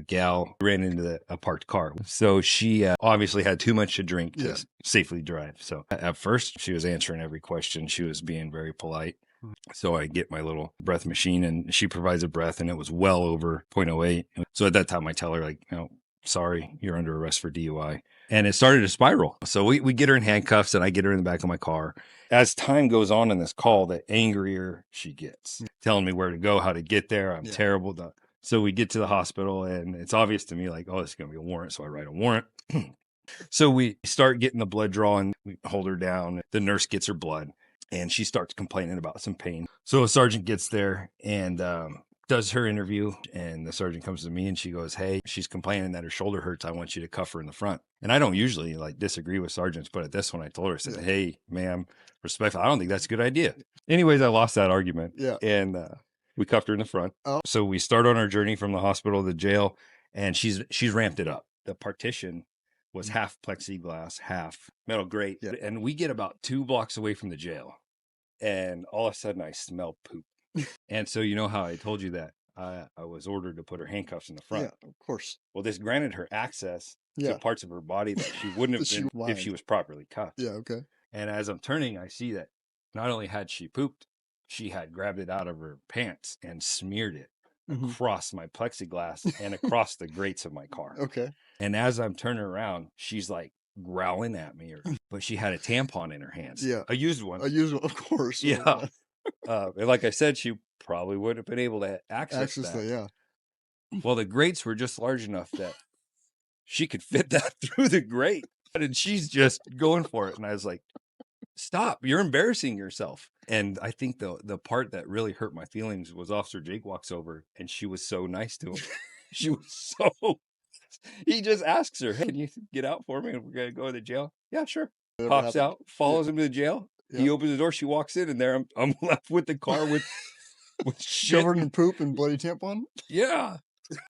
gal ran into a parked car. So she obviously had too much to drink to safely drive. So at first, she was answering every question. She was being very polite. So I get my little breath machine and she provides a breath and it was well over 0.08. So at that time, I tell her, like, sorry, you're under arrest for DUI. And it started to spiral. So we get her in handcuffs and I get her in the back of my car. As time goes on in this call, the angrier she gets, telling me where to go, how to get there. I'm terrible. So we get to the hospital and it's obvious to me, like, oh, this is going to be a warrant. So I write a warrant. So we start getting the blood draw and we hold her down. The nurse gets her blood and she starts complaining about some pain. So a sergeant gets there and does her interview, and the sergeant comes to me and she goes, hey, she's complaining that her shoulder hurts. I want you to cuff her in the front. And I don't usually disagree with sergeants, but at this one I told her, I said, hey, ma'am, respectful, I don't think that's a good idea. Anyways, I lost that argument. And we cuffed her in the front. So we start on our journey from the hospital to the jail, and she's ramped it up. The partition was half plexiglass, half metal grate. And we get about 2 blocks away from the jail. And all of a sudden I smell poop. And so you know how I told you that I was ordered to put her handcuffs in the front. Yeah, of course. Well, this granted her access to parts of her body that she wouldn't have been if she was properly cuffed. Yeah, okay. And as I'm turning, I see that not only had she pooped, she had grabbed it out of her pants and smeared it across my plexiglass and across the grates of my car. Okay. And as I'm turning around, she's like growling at me, but she had a tampon in her hands. Yeah. A used one. A used one, of course. Yeah. And like I said, she probably would have been able to access that. Well, the grates were just large enough that she could fit that through the grate. And she's just going for it. And I was like, stop, you're embarrassing yourself. And I think the part that really hurt my feelings was Officer Jake walks over and she was so nice to him. She was so, he just asks her, hey, can you get out for me? We're going to go to the jail. Yeah, sure. Pops out, follows him to the jail. He opens the door, she walks in, and there I'm left with the car with shit covered in poop and bloody tampon. Yeah.